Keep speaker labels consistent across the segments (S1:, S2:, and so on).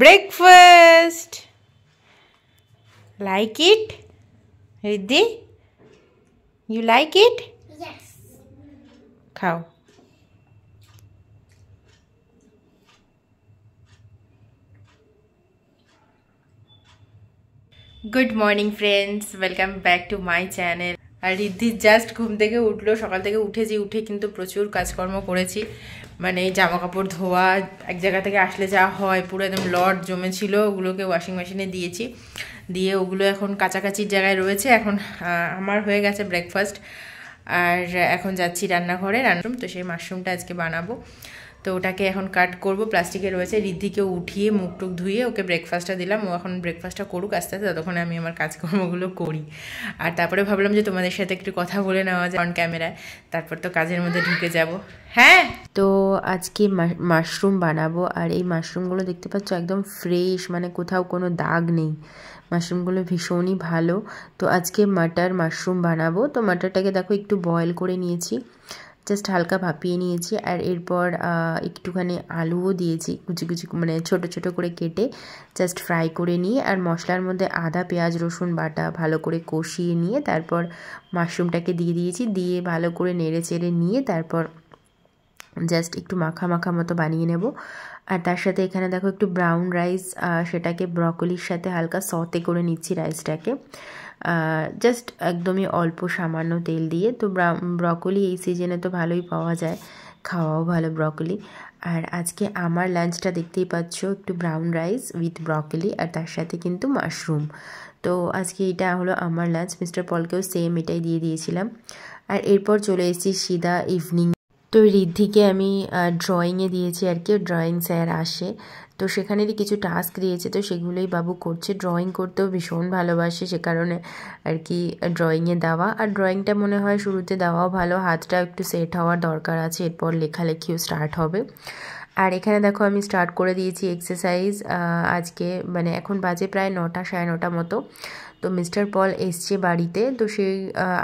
S1: breakfast. Like it? Riddhi? You like it?
S2: Yes.
S1: Khao. Good morning friends, welcome back to my channel. আর রিদ্ধি জাস্ট ঘুম থেকে উঠলো, সকাল থেকে উঠে কিন্তু প্রচুর কাজকর্ম করেছি। মানে জামা কাপড় ধোয়া, এক জায়গা থেকে আসলে যা হয় পুরো একদম লট জমেছিল, ওগুলোকে ওয়াশিং মেশিনে দিয়েছি, দিয়ে ওগুলো এখন কাছাকাছির জায়গায় রয়েছে। এখন আমার হয়ে গেছে ব্রেকফাস্ট, আর এখন যাচ্ছি রান্নাঘরে, রান্নারুম। তো সেই মাশরুমটা আজকে বানাবো, তো ওটাকে এখন কাট করব, প্লাস্টিকে রয়েছে। রিদ্ধিকে উঠিয়ে মুখ টুক ধুয়ে ওকে ব্রেকফাস্টটা দিলাম, ও এখন ব্রেকফাস্টটা করুক আস্তে আস্তে, ততক্ষণে আমি আমার কাজকর্মগুলো করি। আর তারপরে ভাবলাম যে তোমাদের সাথে একটু কথা বলে নেওয়া যায় অন ক্যামেরায়, তারপর তো কাজের মধ্যে ঢুকে যাব। হ্যাঁ, তো আজকে মাশরুম বানাবো। আর এই মাশরুমগুলো দেখতে পাচ্ছ একদম ফ্রেশ, মানে কোথাও কোনো দাগ নেই। মাশরুমগুলো ভীষণই ভালো। তো আজকে মাটার মাশরুম বানাবো। তো মাটারটাকে দেখো একটু বয়েল করে নিয়েছি, জাস্ট হালকা ভাপিয়ে নিয়েছি। আর এরপর একটুখানি আলুও দিয়েছি কুচি কুচি, মানে ছোটো ছোটো করে কেটে জাস্ট ফ্রাই করে নিয়ে, আর মশলার মধ্যে আদা পেঁয়াজ রসুন বাটা ভালো করে কষিয়ে নিয়ে তারপর মাশরুমটাকে দিয়ে দিয়েছি, দিয়ে ভালো করে নেড়ে চেড়ে নিয়ে তারপর জাস্ট একটু মাখা মাখা মতো বানিয়ে নেব। আর তার সাথে এখানে দেখো একটু ব্রাউন রাইস, সেটাকে ব্রকলির সাথে হালকা সতে করে নিচ্ছি রাইসটাকে, জাস্ট একদমই অল্প সামান্য তেল দিয়ে। তো ব্রকলি এই সিজনে তো ভালোই পাওয়া যায়, খাওয়াও ভালো ব্রকলি। আর আজকে আমার লাঞ্চটা দেখতেই পাচ্ছ, একটু ব্রাউন রাইস উইথ ব্রকলি, আর তার সাথে কিন্তু মাশরুম। তো আজকে এটা হলো আমার লাঞ্চ। মিস্টার পলকেও সেম এটাই দিয়ে দিয়েছিলাম। আর এরপর চলে এসেছি সিধা ইভিনিং। তো রিদ্ধিকে আমি ড্রয়িংয়ে দিয়েছি আর কি, ড্রয়িং স্যার আসে, তো সেখানেরই কিছু টাস্ক দিয়েছে, তো সেগুলোই বাবু করছে। ড্রয়িং করতেও ভীষণ ভালোবাসে, সে কারণে আর কি ড্রয়িংয়ে দেওয়া। আর ড্রয়িংটা মনে হয় শুরুতে দেওয়াও ভালো, হাতটা একটু সেট হওয়ার দরকার আছে, এরপর লেখালেখিও স্টার্ট হবে। আর এখানে দেখো আমি স্টার্ট করে দিয়েছি এক্সারসাইজ আজকে, মানে এখন বাজে প্রায় 9টা 9:30 মতো। তো মিস্টার পল এসছে বাড়িতে, তো সেই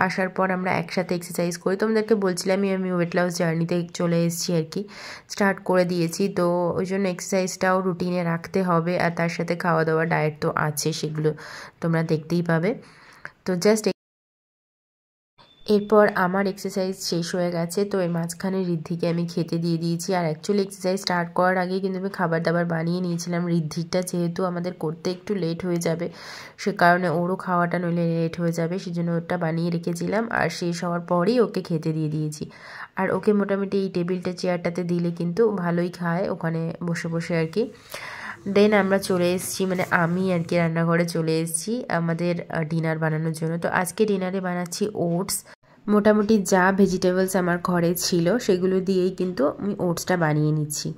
S1: আসার পর আমরা একসাথে এক্সারসাইজ করি। তোমাদেরকে বলছিলামই আমি ওয়েট লস জার্নিতে চলে এসেছি আর কি, স্টার্ট করে দিয়েছি। তো ওই জন্য এক্সারসাইজটাও রুটিনে রাখতে হবে, আর তার সাথে খাওয়া দাওয়া ডায়েট তো আছে, সেগুলো তোমরা দেখতেই পাবে। তো জাস্ট এরপর আমার এক্সারসাইজ শেষ হয়ে গেছে, তো এর মাঝখানে রিদ্ধিকে আমি খেতে দিয়ে দিয়েছি। আর অ্যাকচুয়ালি এক্সারসাইজ স্টার্ট করার আগে কিন্তু আমি খাবার দাবার বানিয়ে নিয়েছিলাম। রিদ্ধিরটা যেহেতু আমাদের করতে একটু লেট হয়ে যাবে, সে কারণে ওরও খাওয়াটা নইলে লেট হয়ে যাবে, সেজন্য ওটা বানিয়ে রেখেছিলাম। আর শেষ হওয়ার পরেই ওকে খেতে দিয়ে দিয়েছি। আর ওকে মোটামুটি এই টেবিলটা চেয়ারটাতে দিলে কিন্তু ভালোই খায়, ওখানে বসে বসে আর কি। দেন আমরা চলে এসেছি, মানে আমি আর কি রান্নাঘরে চলে এসেছি আমাদের ডিনার বানানোর জন্য। তো আজকে ডিনারে বানাচ্ছি ওটস। মোটামুটি যা ভেজিটেবলস আমার ঘরে ছিল সেগুলো দিয়েই কিন্তু আমি ওটসটা বানিয়ে নিচ্ছি।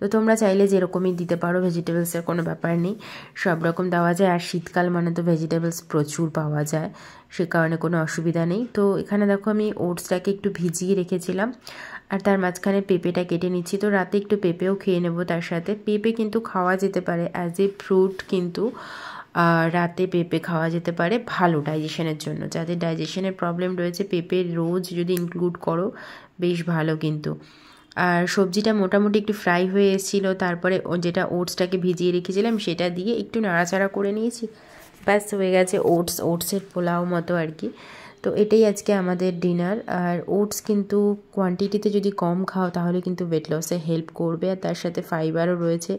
S1: তো তোমরা চাইলে যেরকমই দিতে পারো, ভেজিটেবলসের কোনো ব্যাপার নেই, সব রকম দেওয়া যায়। আর শীতকাল মানে তো ভেজিটেবলস প্রচুর পাওয়া যায়, সে কারণে কোনো অসুবিধা নেই। তো এখানে দেখো আমি ওটসটাকে একটু ভিজিয়ে রেখেছিলাম, আর তার মাঝখানে পেঁপেটা কেটে নিচ্ছি। তো রাতে একটু পেঁপেও খেয়ে নেবো তার সাথে। পেঁপে কিন্তু খাওয়া যেতে পারে অ্যাজ এ ফ্রুট, কিন্তু রাতে পেঁপে খাওয়া যেতে পারে ভালো ডাইজেশনের জন্য। যাদের ডাইজেশনের প্রবলেম রয়েছে, পেঁপে রোজ যদি ইনক্লুড করো বেশ ভালো কিন্তু। আর সবজিটা মোটামুটি একটু ফ্রাই হয়ে এসেছিলো, তারপরে যেটা ওটসটাকে ভিজিয়ে রেখেছিলাম সেটা দিয়ে একটু নাড়াচাড়া করে নিয়েছি, ব্যাস হয়ে গেছে ওটসের পোলাও মতো আর কি। তো এটাই আজকে আমাদের ডিনার। আর ওটস কিন্তু কোয়ান্টিটিতে যদি কম খাও তাহলে কিন্তু ওয়েট লসে হেল্প করবে, আর তার সাথে ফাইবারও রয়েছে,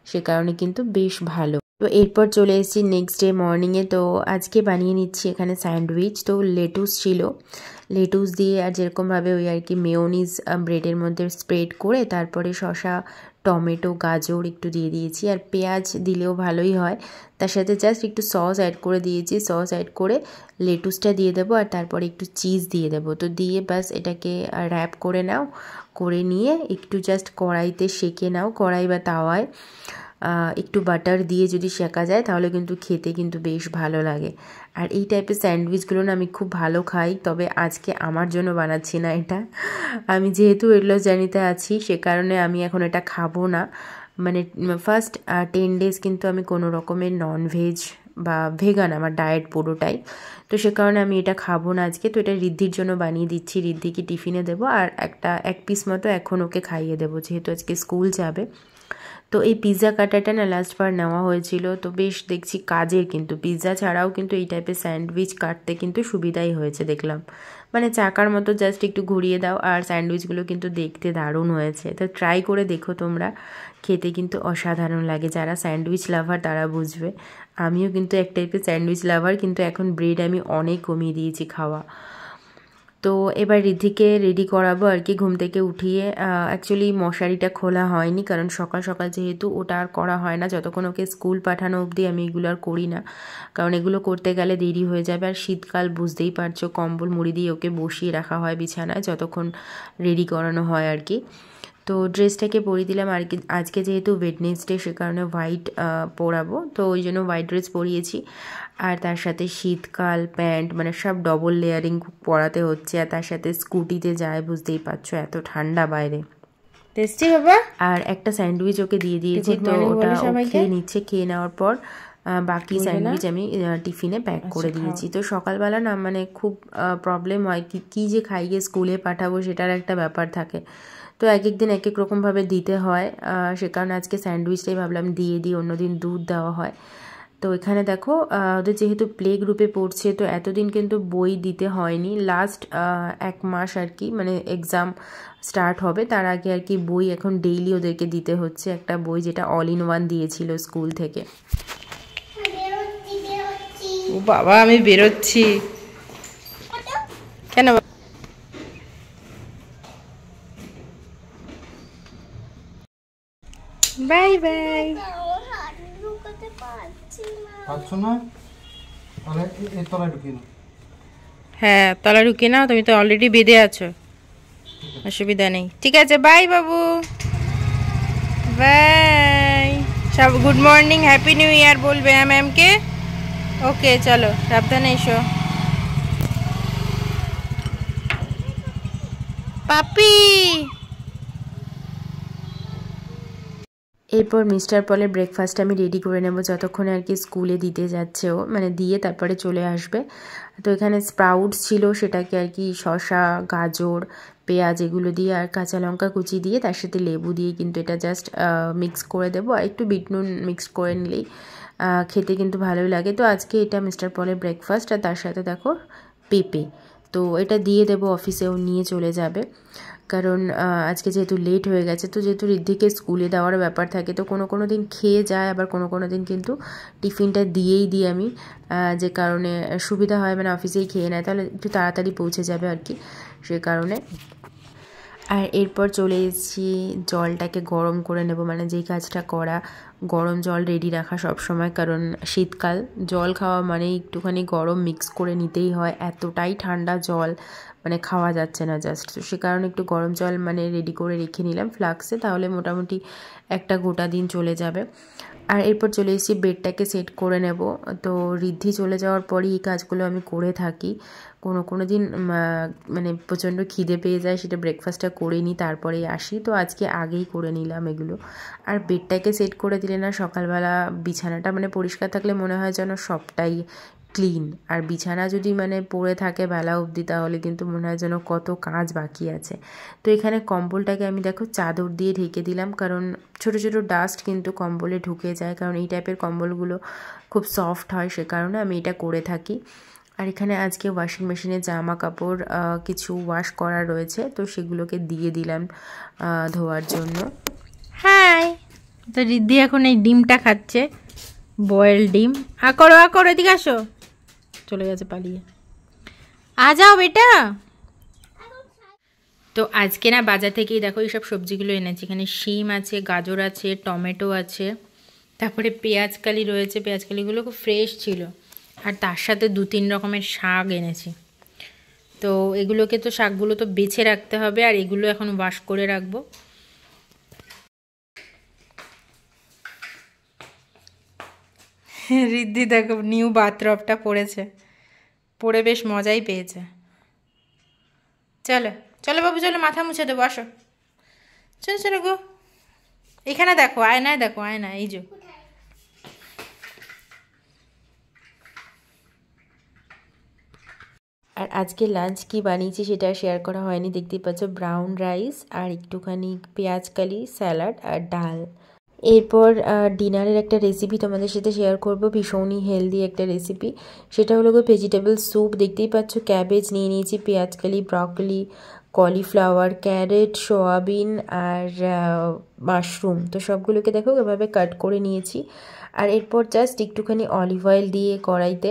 S1: সে কারণে কিন্তু বেশ ভালো। তো এরপর চলে এসেছি নেক্সট ডে মর্নিংয়ে। তো আজকে বানিয়ে নিচ্ছি এখানে স্যান্ডউইচ। তো লেটুস ছিল, লেটুস দিয়ে আর যেরকমভাবে ওই আর কি মেয়োনিজ ব্রেডের মধ্যে স্প্রেড করে তারপরে শসা টমেটো গাজর একটু দিয়ে দিয়েছি, আর পেঁয়াজ দিলেও ভালোই হয়। তার সাথে জাস্ট একটু সস অ্যাড করে দিয়েছি, সস অ্যাড করে লেটুসটা দিয়ে দেবো, আর তারপরে একটু চিজ দিয়ে দেবো। তো দিয়ে বাস এটাকে র্যাপ করে নাও, করে নিয়ে একটু জাস্ট কড়াইতে সেঁকে নাও, কড়াই বা তাওয়ায় একটু বাটার দিয়ে যদি শেখা যায় তাহলে কিন্তু খেতে কিন্তু বেশ ভালো লাগে। আর এই টাইপের স্যান্ডউইচগুলো না আমি খুব ভালো খাই, তবে আজকে আমার জন্য বানাচ্ছি না এটা। আমি যেহেতু ওয়েট লস জার্নিতে আছি, সে কারণে আমি এখন এটা খাবো না। মানে ফার্স্ট 10 ডেজ কিন্তু আমি কোনো রকমের ননভেজ বা ভেগান আমার ডায়েট পুরোটাই, তো সে কারণে আমি এটা খাবো না আজকে। তো এটা রিদ্ধির জন্য বানিয়ে দিচ্ছি, রিদ্ধিকে টিফিনে দেবো, আর এক পিস মতো এখন ওকে খাইয়ে দেবো যেহেতু আজকে স্কুল যাবে। তো এই পিৎজা কাটারটা না লাস্টবার নেওয়া হয়েছিল, তো বেশ দেখছি কাজের, কিন্তু পিৎজা ছাড়াও কিন্তু এই টাইপের স্যান্ডউইচ কাটতে কিন্তু সুবিধাই হয়েছে দেখলাম। মানে চাকার মতো জাস্ট একটু ঘুরিয়ে দাও আর স্যান্ডউইচগুলো কিন্তু দেখতে দারুণ হয়েছে। তো ট্রাই করে দেখো তোমরা, খেতে কিন্তু অসাধারণ লাগে। যারা স্যান্ডউইচ লাভার তারা বুঝবে। আমিও কিন্তু এক টাইপের স্যান্ডউইচ লাভার, কিন্তু এখন ব্রেড আমি অনেক কমিয়ে দিয়েছি খাওয়া। তো এবার রিদ্ধিকে রেডি করাবো আর কি, ঘুম থেকে উঠিয়ে। অ্যাকচুয়ালি মশারিটা খোলা হয়নি, কারণ সকাল সকাল যেহেতু ওটা আর করা হয় না, যতক্ষণ ওকে স্কুল পাঠানো অবধি আমি এগুলো আর করি না, কারণ এগুলো করতে গেলে দেরি হয়ে যাবে। আর শীতকাল বুঝতেই পারছো, কম্বল মুড়ি দিয়ে ওকে বসিয়ে রাখা হয় বিছানায় যতক্ষণ রেডি করানো হয় আর কি। তো ড্রেসটাকে পরিয়ে দিলাম আর কি, আজকে যেহেতু ওয়েডনেসডে সে কারণে হোয়াইট পরাবো, তো ওই জন্য হোয়াইট ড্রেস পরিয়েছি। আর তার সাথে শীতকাল প্যান্ট, মানে সব ডবল লেয়ারিং পরাতে হচ্ছে। আর তার সাথে স্কুটিতে যায়, বুঝতেই পারছো এত ঠান্ডা বাইরে। টেস্টি বাবা। আর একটা স্যান্ডউইচ ওকে দিয়ে দিয়েছি, তো ওটা খেয়ে নিচ্ছে। খেয়ে নেওয়ার পর বাকি স্যান্ডউইচ আমি টিফিনে প্যাক করে দিয়েছি। তো সকালবেলা না মানে খুব প্রবলেম হয়, কী যে খাইয়ে স্কুলে পাঠাবো সেটার একটা ব্যাপার থাকে। তো এক এক দিন এক এক রকমভাবে দিতে হয়, সে কারণে আজকে স্যান্ডউইচটাই ভাবলাম দিয়ে দিই, অন্যদিন দুধ দেওয়া হয়। তো এখানে দেখো ওদের যেহেতু প্লে গ্রুপে পড়ছে, তো এতদিন কিন্তু বই দিতে হয়নি। লাস্ট 1 মাস আর কি, মানে এক্সাম স্টার্ট হবে তার আগে আর কি বই এখন ডেইলি ওদেরকে দিতে হচ্ছে, একটা বই যেটা অল ইন ওয়ান দিয়েছিল স্কুল থেকে। ও বাবা, আমি বেরোচ্ছি কেন? Bye bye. হ্যাঁ, তলা ঢুকিয়ে নাও, তুমি তো অলরেডি বেঁধে আছো, অসুবিধা নেই। ঠিক আছে, বাই বাবু, বাই। সব good morning, happy new year বলবে ম্যামকে। ওকে, চলো সাবধানে এসো। পাপি। এরপর মিস্টার পলের ব্রেকফাস্ট আমি রেডি করে নেব, যতক্ষণে আর কি স্কুলে দিতে যাচ্ছে ও, মানে দিয়ে তারপরে চলে আসবে। তো এখানে স্প্রাউটস ছিল, সেটাকে আর কি শসা, গাজর, পেঁয়াজ এগুলো দিয়ে আর কাঁচা লঙ্কা কুচি দিয়ে তার সাথে লেবু দিয়ে কিন্তু এটা জাস্ট মিক্স করে দেবো, আর একটু বিট নুন মিক্স করে নিলেই খেতে কিন্তু ভালোই লাগে। তো আজকে এটা মিস্টার পলের ব্রেকফাস্ট। আর তার সাথে দেখো পেঁপে, তো এটা দিয়ে দেবো, অফিসেও নিয়ে চলে যাবে। কারণ আজকে যেহেতু লেট হয়ে গেছে, তো যেহেতু ঋদ্ধিকে স্কুলে দেওয়ার ব্যাপার থাকে, তো কোনো দিন খেয়ে যায়, আবার কোনো দিন কিন্তু টিফিনটা দিয়েই দিই আমি, যে কারণে সুবিধা হয়, মানে অফিসেই খেয়ে নেয়, তাহলে একটু তাড়াতাড়ি পৌঁছে যাবে আর কি, সে কারণে। আর এরপর চলে এসেছি জলটাকে গরম করে নেব, মানে যেই কাজটা করা, গরম জল রেডি রাখা সব সময়, কারণ শীতকাল জল খাওয়া মানে একটুখানি গরম মিক্স করে নিতেই হয়, এতটাই ঠান্ডা জল মানে খাওয়া যাচ্ছে না জাস্ট। তো সে কারণে একটু গরম জল মানে রেডি করে রেখে নিলাম ফ্লাক্সে, তাহলে মোটামুটি একটা গোটা দিন চলে যাবে। আর এরপর চলে এসেছি বেডটাকে সেট করে নেব। তো ঋদ্ধি চলে যাওয়ার পরই এই কাজগুলো আমি করে থাকি। কোনো দিন মানে প্রচণ্ড খিদে পেয়ে যায়, সেটা ব্রেকফাস্টটা করে নিই তারপরেই আসি, তো আজকে আগেই করে নিলাম এগুলো। আর বেডটাকে সেট করে দিলে না সকালবেলা বিছানাটা মানে পরিষ্কার থাকলে মনে হয় যেন সবটাই ক্লিন, আর বিছানা যদি মানে পড়ে থাকে বেলা অবধি, তাহলে কিন্তু মনে হয় যেন কত কাজ বাকি আছে। তো এখানে কম্বলটাকে আমি দেখো চাদর দিয়ে ঢেকে দিলাম, কারণ ছোট ছোট ডাস্ট কিন্তু কম্বলে ঢুকে যায়, কারণ এই টাইপের কম্বলগুলো খুব সফট হয়, সে কারণে আমি এটা করে থাকি। আর এখানে আজকে ওয়াশিং মেশিনে জামা কাপড় কিছু ওয়াশ করা রয়েছে, তো সেগুলোকে দিয়ে দিলাম ধোয়ার জন্য। হাই, তো রিদ্ধি এখন এই ডিমটা খাচ্ছে, বয়েল ডিম। করো এদিকে আসো, চলে গেছে পালিয়ে। যাও বেটা। তো আজকে না বাজার থেকেই দেখো এইসব সবজিগুলো এনেছি, এখানে শিম আছে, গাজর আছে, টমেটো আছে, তারপরে পেঁয়াজকালি রয়েছে, পেঁয়াজকালিগুলো খুব ফ্রেশ ছিল, আর তার সাথে 2-3 রকমের শাক এনেছি। তো এগুলোকে তো শাকগুলো তো বেছে রাখতে হবে, আর এগুলো এখন ওয়াশ করে রাখবো। রিদ্ধি দেখো নিউ বাথরবটা পরেছে, পরে বেশ মজাই পেয়েছে। চলো চলো বাবু, চলো মাথা মুছে দেবো, আসো, চলো চলো গো। এখানে দেখো আয়নায়, দেখো আয়না, এই যে। আর আজকে লাঞ্চ কি বানিয়েছি সেটা শেয়ার করা হয়নি, দেখতেই পাচ্ছ ব্রাউন রাইস আর একটুখানি পেঁয়াজকালি, স্যালাড আর ডাল। এরপর ডিনারের একটা রেসিপি তোমাদের সাথে শেয়ার করব, ভীষণই হেলদি একটা রেসিপি। সেটা হলো ভেজিটেবল স্যুপ। দেখতেই পাচ্ছ ক্যাবেজ নিয়ে নিয়েছি, পেঁয়াজকলি, ব্রকলি, কলিফ্লাওয়ার, ক্যারেট, সোয়াবিন আর মাশরুম। তো সবগুলোকে দেখো এভাবে কাট করে নিয়েছি। আর এরপর জাস্ট একটুখানি অলিভ অয়েল দিয়ে কড়াইতে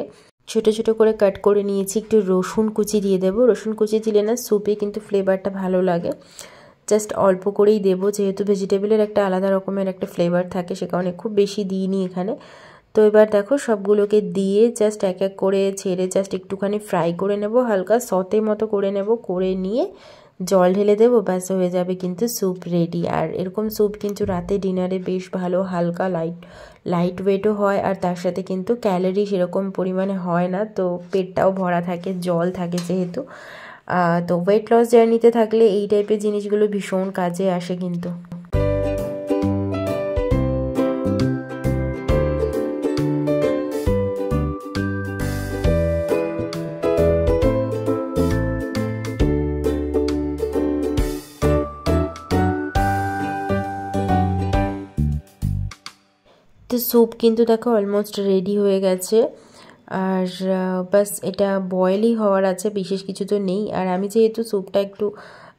S1: ছোটো ছোটো করে কাট করে নিয়েছি। একটু রসুন কুচি দিয়ে দেবো। রসুন কুচি দিলে না স্যুপে কিন্তু ফ্লেভারটা ভালো লাগে। জাস্ট অল্প করেই দেবো, যেহেতু ভেজিটেবলের একটা আলাদা রকমের একটা ফ্লেভার থাকে, সে কারণে খুব বেশি দিইনি এখানে। তো এবার দেখো সবগুলোকে দিয়ে জাস্ট এক এক করে ছেড়ে জাস্ট একটুখানি ফ্রাই করে নেব, হালকা সতে মতো করে নেব। করে নিয়ে জল ঢেলে দেবো, ব্যাস হয়ে যাবে কিন্তু স্যুপ রেডি। আর এরকম স্যুপ কিন্তু রাতে ডিনারে বেশ ভালো, হালকা লাইট ওয়েটও হয়, আর তার সাথে কিন্তু ক্যালোরি সেরকম পরিমাণে হয় না, তো পেটটাও ভরা থাকে, জল থাকে যেহেতু। তো ওয়েট লস জার্নিতে থাকলে এই টাইপের জিনিসগুলো ভীষণ কাজে আসে কিন্তু। তো স্যুপ কিন্তু দেখো অলমোস্ট রেডি হয়ে গেছে। আর বাস এটা বয়েলই হওয়ার আছে, বিশেষ কিছু তো নেই। আর আমি যেহেতু স্যুপটা একটু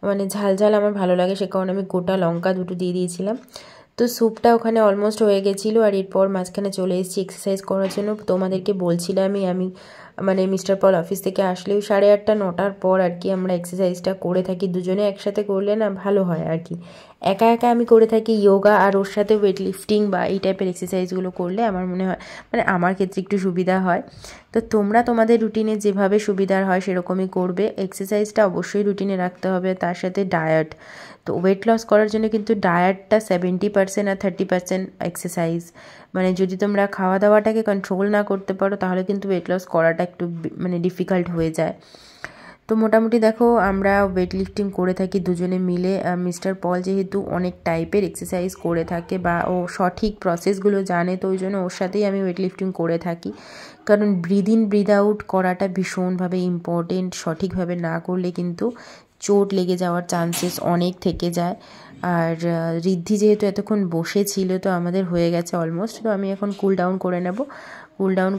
S1: মানে ঝাল ঝাল আমার ভালো লাগে, সে কারণে আমি গোটা লঙ্কা দুটো দিয়ে দিয়েছিলাম। তো স্যুপটা ওখানে অলমোস্ট হয়ে গেছিলো। আর এরপর মাঝখানে চলে এসেছি এক্সারসাইজ করার জন্য। তোমাদেরকে বলছিলামই আমি মানে মিস্টার পল অফিস থেকে আসলেও 8:30 9টার পর আর কি আমরা এক্সারসাইজটা করে থাকি। দুজনে একসাথে করলে না ভালো হয় আর কি। একা একা আমি করে থাকি যোগা, আর ওর সাথে ওয়েট লিফটিং বা এই টাইপের এক্সারসাইজগুলো করলে আমার মনে হয় মানে আমার ক্ষেত্রে একটু সুবিধা হয়। তো তোমরা তোমাদের রুটিনে যেভাবে সুবিধার হয় সেরকমই করবে। এক্সারসাইজটা অবশ্যই রুটিনে রাখতে হবে, তার সাথে ডায়েট। তো ওয়েট লস করার জন্য কিন্তু ডায়েটটা 70% আর 30% এক্সারসাইজ। মানে যদি তোমরা খাওয়া দাওয়াটাকে কন্ট্রোল না করতে পারো তাহলে কিন্তু ওয়েট লস করাটা একটু মানে ডিফিকাল্ট হয়ে যায়। তো মোটামুটি দেখো আমরা ওয়েট লিফটিং করে থাকি দুজনে মিলে। মিস্টার পল যেহেতু অনেক টাইপের এক্সারসাইজ করে থাকে বা ও সঠিক প্রসেসগুলো জানে, তো ওই জন্য ওর সাথেই আমি ওয়েট লিফটিং করে থাকি। কারণ ব্রিদ ইন ব্রিদ আউট করাটা ভীষণভাবে ইম্পর্টেন্ট। সঠিকভাবে না করলে কিন্তু চোট লেগে যাওয়ার চান্সেস অনেক থেকে যায়। আর ঋদ্ধি যেহেতু এতক্ষণ বসে ছিল, তো আমাদের হয়ে গেছে অলমোস্ট। তো আমি এখন কুল ডাউন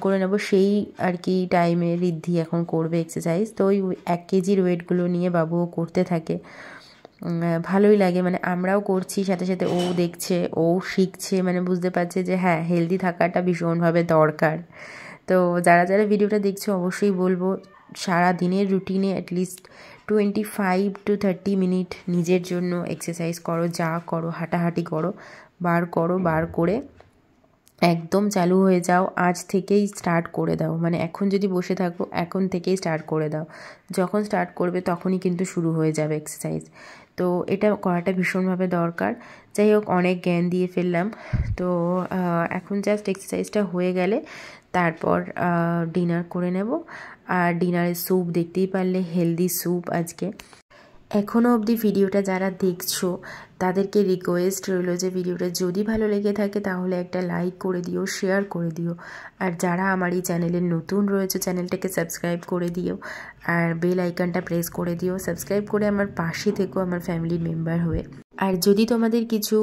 S1: করে নেব সেই আর কি টাইমে ঋদ্ধি এখন করবে এক্সারসাইজ। তো ওই 1 কেজির ওয়েটগুলো নিয়ে বাবুও করতে থাকে। ভালোই লাগে, মানে আমরাও করছি, সাথে সাথে ও দেখছে, ও শিখছে, মানে বুঝতে পারছে যে হ্যাঁ হেলদি থাকাটা ভীষণভাবে দরকার। তো যারা যারা ভিডিওটা দেখছো অবশ্যই বলবো সারা দিনের রুটিনে অ্যাটলিস্ট 25 to 30 মিনিট নিজের জন্য এক্সারসাইজ করো। যা করো, হাঁটাহাঁটি করো, বার করে একদম চালু হয়ে যাও। আজ থেকেই স্টার্ট করে দাও, মানে এখন যদি বসে থাকো এখন থেকেই স্টার্ট করে দাও। যখন স্টার্ট করবে তখনই কিন্তু শুরু হয়ে যাবে এক্সারসাইজ। তো এটা করাটা ভীষণভাবে দরকার। যাই হোক, অনেক জ্ঞান দিয়ে ফেললাম। তো এখন জাস্ট এক্সারসাইজটা হয়ে গেলে তারপর ডিনার করে নেব। আর ডিনারের স্যুপ দেখতেই পারলে, হেলদি স্যুপ আজকে। এখনও অবধি ভিডিওটা যারা দেখছো তাদেরকে রিকোয়েস্ট রইল যে ভিডিওটা যদি ভালো লেগে থাকে তাহলে একটা লাইক করে দিও, শেয়ার করে দিও। আর যারা আমার এই চ্যানেলে নতুন রয়েছে চ্যানেলটাকে সাবস্ক্রাইব করে দিও, আর বেল আইকনটা প্রেস করে দিও। সাবস্ক্রাইব করে আমার পাশে থেকো আমার ফ্যামিলির মেম্বার হয়ে। আর যদি তোমাদের কিছু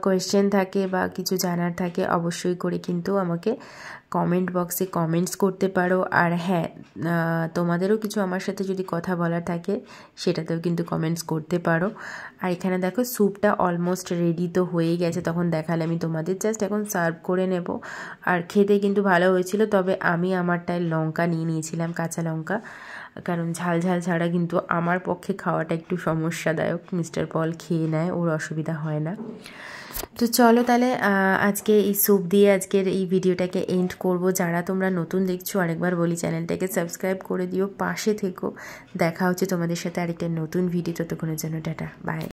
S1: কোয়েশ্চেন থাকে বা কিছু জানার থাকে অবশ্যই করে কিন্তু আমাকে কমেন্ট বক্সে কমেন্টস করতে পারো। আর হ্যাঁ, তোমাদেরও কিছু আমার সাথে যদি কথা বলার থাকে সেটাতেও কিন্তু কমেন্টস করতে পারো। আর এখানে দেখো স্যুপটা অলমোস্ট রেডি তো হয়েই গেছে, তখন দেখালে আমি তোমাদের। জাস্ট এখন সার্ভ করে নেব। আর খেতে কিন্তু ভালো হয়েছিল, তবে আমি আমারটায় লঙ্কা নিয়ে নিয়েছিলাম, কাঁচা লঙ্কা, কারণ ঝাল ঝাল ছাড়া কিন্তু আমার পক্ষে খাওয়াটা একটু সমস্যাদায়ক। মিস্টার পল খেয়ে নেয়, ওর অসুবিধা হয় না। তো চলো তাহলে আজকে এই স্যুপ দিয়ে আজকের এই ভিডিওটাকে এন্ড করব। যারা তোমরা নতুন দেখছো আরেকবার বলি চ্যানেলটাকে সাবস্ক্রাইব করে দিও, পাশে থেকো। দেখা হচ্ছে তোমাদের সাথে আরেকটা নতুন ভিডিও। ততক্ষণের জন্য টাটা, বাই।